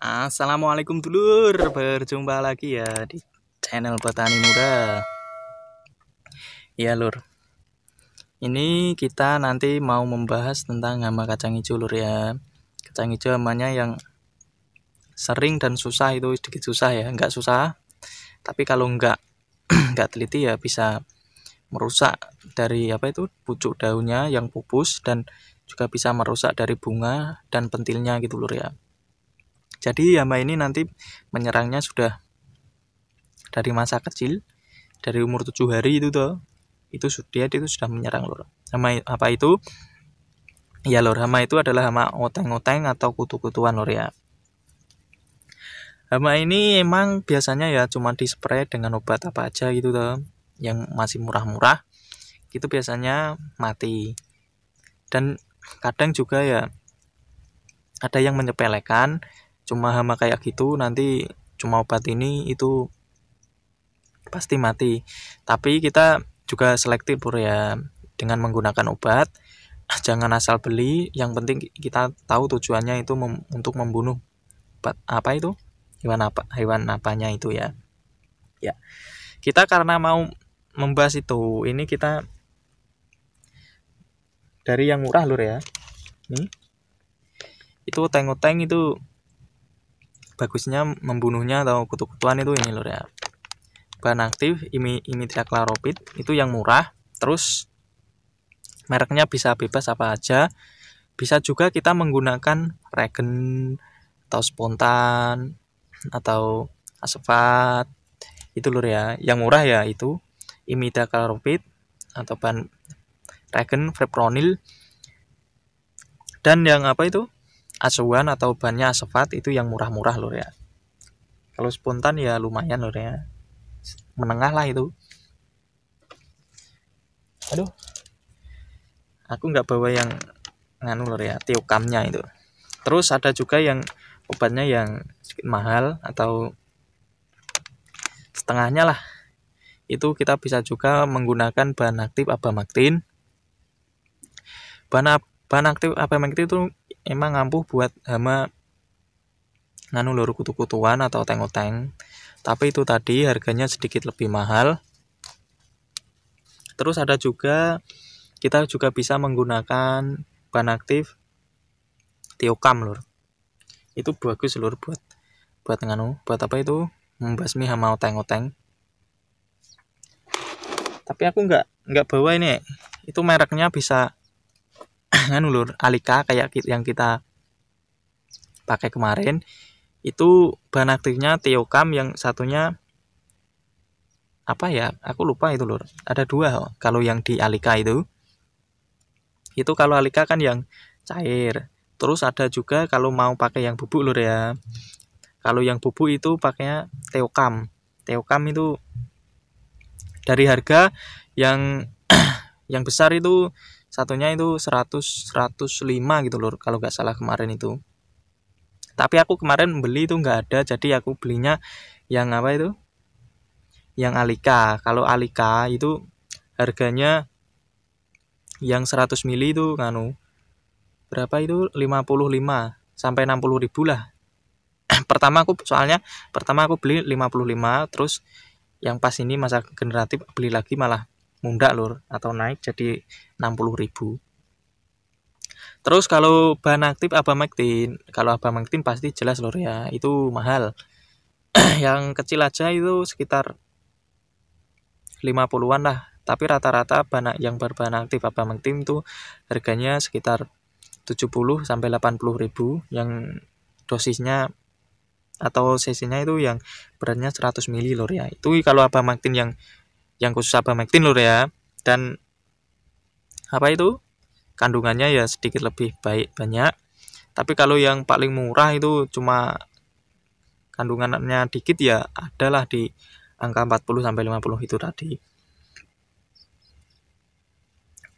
Assalamualaikum dulur, berjumpa lagi ya di channel Petani Muda. Ya lur, ini kita nanti mau membahas tentang hama kacang hijau lur ya. Kacang hijau hamanya yang sering dan susah, itu sedikit susah ya, nggak susah. Tapi kalau nggak nggak teliti ya bisa merusak dari pucuk daunnya yang pupus, dan juga bisa merusak dari bunga dan pentilnya gitu lur ya. Jadi hama ini nanti menyerangnya sudah dari masa kecil, dari umur 7 hari itu itu sudah menyerang lur. Hama apa itu? Ya lur, hama itu adalah hama oteng-oteng atau kutu-kutuan lur ya. Hama ini emang biasanya ya cuma dispray dengan obat apa aja gitu yang masih murah-murah. Itu biasanya mati. Dan kadang juga ya ada yang menyepelekan, cuma hama kayak gitu nanti cuma obat ini itu pasti mati. Tapi kita juga selektif lur ya dengan menggunakan obat. Jangan asal beli, yang penting kita tahu tujuannya itu untuk membunuh hewan apanya itu ya. Ya. Kita karena mau membahas ini kita dari yang murah lur ya. Nih. Itu oteng-oteng itu bagusnya membunuhnya atau kutu-kutuan itu ini lur ya. Bahan aktif imidacloprid itu yang murah, terus mereknya bisa bebas apa aja. Bisa juga kita menggunakan regen atau spontan atau asfat itu lur ya. Yang murah ya itu imidacloprid atau bahan regen fipronil, dan yang asuhan atau bahannya asfat itu yang murah-murah lur ya. Kalau spontan ya lumayan lur ya, menengah lah itu. Aduh, aku nggak bawa yang lur ya, tiokamnya itu. Terus ada juga yang obatnya yang sedikit mahal atau setengahnya lah. Itu kita bisa juga menggunakan bahan aktif abamectin. Bahan aktif abamectin itu emang ampuh buat hama lur kutu-kutuan atau oteng-oteng. Tapi itu tadi harganya sedikit lebih mahal. Terus ada juga kita juga bisa menggunakan bahan aktif tiokam lur. Itu bagus lur buat membasmi hama oteng-oteng. Tapi aku nggak bawa ini. Itu mereknya bisa lur, Alika kayak yang kita pakai kemarin. Itu bahan aktifnya tiokam, yang satunya apa ya? Aku lupa itu lur. Ada dua kalau yang di Alika itu. Itu kalau Alika kan yang cair. Terus ada juga kalau mau pakai yang bubuk lur ya. Kalau yang bubuk itu pakainya teokam. Teokam itu dari harga yang yang besar itu satunya itu 105 gitu lur, kalau nggak salah kemarin itu. Tapi aku kemarin beli itu nggak ada, jadi aku belinya yang yang Alika. Kalau Alika itu harganya yang 100 mili itu berapa itu, 55 sampai 60 ribu lah. Pertama aku beli 55, terus yang pas ini masa generatif beli lagi malah mundak lur, atau naik jadi 60 ribu. Terus kalau bahan aktif abamectin pasti jelas lur ya, itu mahal. Yang kecil aja itu sekitar 50-an lah. Tapi rata-rata yang berbahan aktif abamectin itu harganya sekitar 70 sampai 80 ribu, yang dosisnya atau cc-nya itu yang beratnya 100 mili lur ya. Itu kalau abamectin yang khusus abamectin lur ya. Dan kandungannya ya sedikit lebih banyak. Tapi kalau yang paling murah itu cuma kandungannya dikit ya, adalah di angka 40 sampai 50 itu tadi.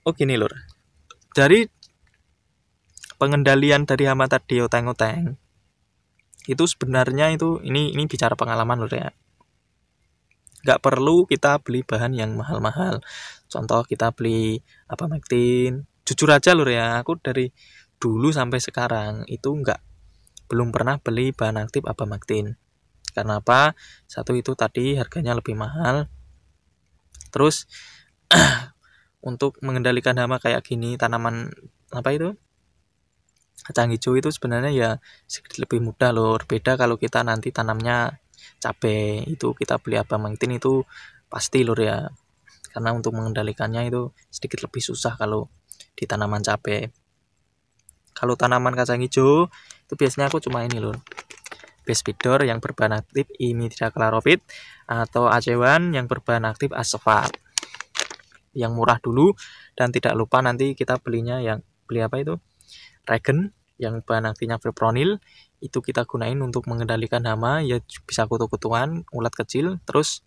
Oh gini lur. Dari pengendalian dari hama tadi oteng-oteng, itu sebenarnya ini bicara pengalaman lur ya. Nggak perlu kita beli bahan yang mahal-mahal. Contoh kita beli abamectin. Jujur aja lur ya, aku dari dulu sampai sekarang itu nggak belum pernah beli bahan aktif Abamaktin. Karena apa? Satu itu tadi harganya lebih mahal. Terus untuk mengendalikan hama kayak gini, tanaman apa itu? Kacang hijau itu sebenarnya ya sedikit lebih mudah loh. Beda kalau kita nanti tanamnya cabai, itu kita beli Abamaktin itu pasti lur ya. Karena untuk mengendalikannya itu sedikit lebih susah kalau di tanaman cabai. Kalau tanaman kacang hijau itu biasanya aku cuma ini lur. Bespidor yang berbahan aktif imidacloprid atau acewan yang berbahan aktif asfalt. Yang murah dulu, dan tidak lupa nanti kita belinya yang beli apa itu? Regen yang bahan aktifnya fipronil, itu kita gunain untuk mengendalikan hama, ya bisa kutu-kutuan, ulat kecil. Terus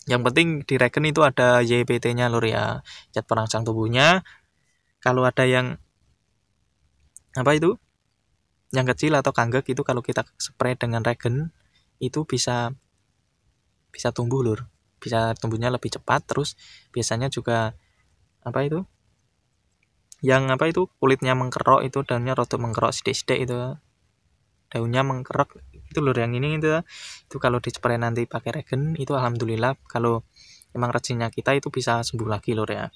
yang penting di Regen itu ada YPT-nya lur ya, zat perangsang tubuhnya. Kalau ada yang apa itu? Yang kecil atau kanggek itu kalau kita spray dengan Regen itu bisa tumbuh lur. Bisa tumbuhnya lebih cepat. Terus biasanya juga apa itu? Yang apa itu? Kulitnya mengkerok itu, daunnya rotok mengkerok sidik-sidik itu. Daunnya mengkerok itu lur, yang ini itu kalau di spray nanti pakai Regen itu alhamdulillah kalau emang rezinnya kita itu bisa sembuh lagi lur ya.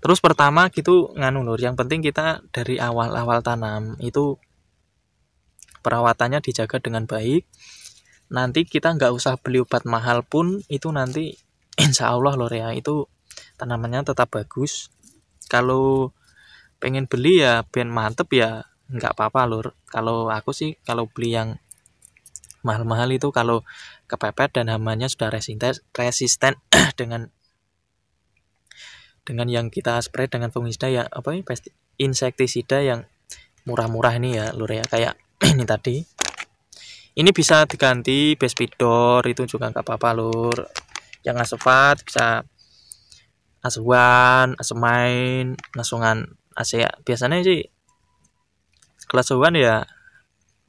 Terus pertama gitu nganu lur, yang penting kita dari awal-awal tanam itu perawatannya dijaga dengan baik. Nanti kita nggak usah beli obat mahal pun itu nanti insya Allah lur ya, itu tanamannya tetap bagus. Kalau pengen beli ya ben mantep ya nggak apa-apa lur. Kalau aku sih kalau beli yang mahal-mahal itu kalau kepepet dan hamanya sudah resisten dengan yang kita spray dengan fungisida ya apa ini insektisida yang murah-murah ini ya lur ya, kayak ini tadi. Ini bisa diganti Bespidor itu juga nggak apa-apa lur. Yang asfalt bisa asuhan, asemain, nasungan AC. Biasanya sih kelas asuhan ya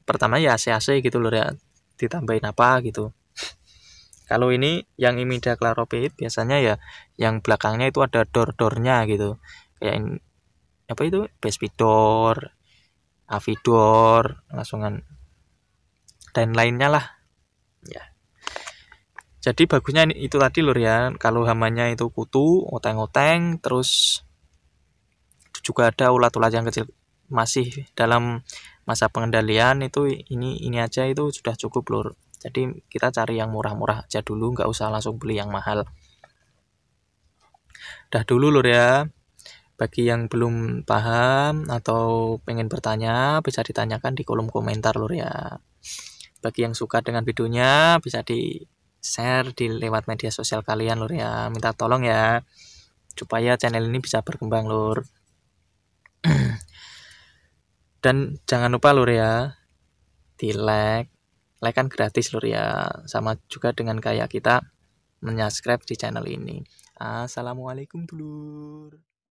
pertama ya AC gitu lur ya, ditambahin apa gitu. Kalau ini yang imidacloprid biasanya ya yang belakangnya itu ada dor-dornya gitu. Kayak ini, apa itu? Bespidor, Avidor, langsungan dan lainnya lah. Ya. Jadi bagusnya itu tadi lur ya. Kalau hamanya itu kutu, oteng-oteng, terus juga ada ulat-ulat yang kecil masih dalam masa pengendalian itu ini aja itu sudah cukup lur. Jadi kita cari yang murah-murah aja dulu, nggak usah langsung beli yang mahal. Dah dulu lur ya. Bagi yang belum paham atau pengen bertanya, bisa ditanyakan di kolom komentar lur ya. Bagi yang suka dengan videonya, bisa di-share di lewat media sosial kalian lur ya. Minta tolong ya, supaya channel ini bisa berkembang lur. Dan jangan lupa lur ya, di like kan gratis lur ya, sama juga dengan kayak kita menyubscribe di channel ini. Assalamualaikum dulur.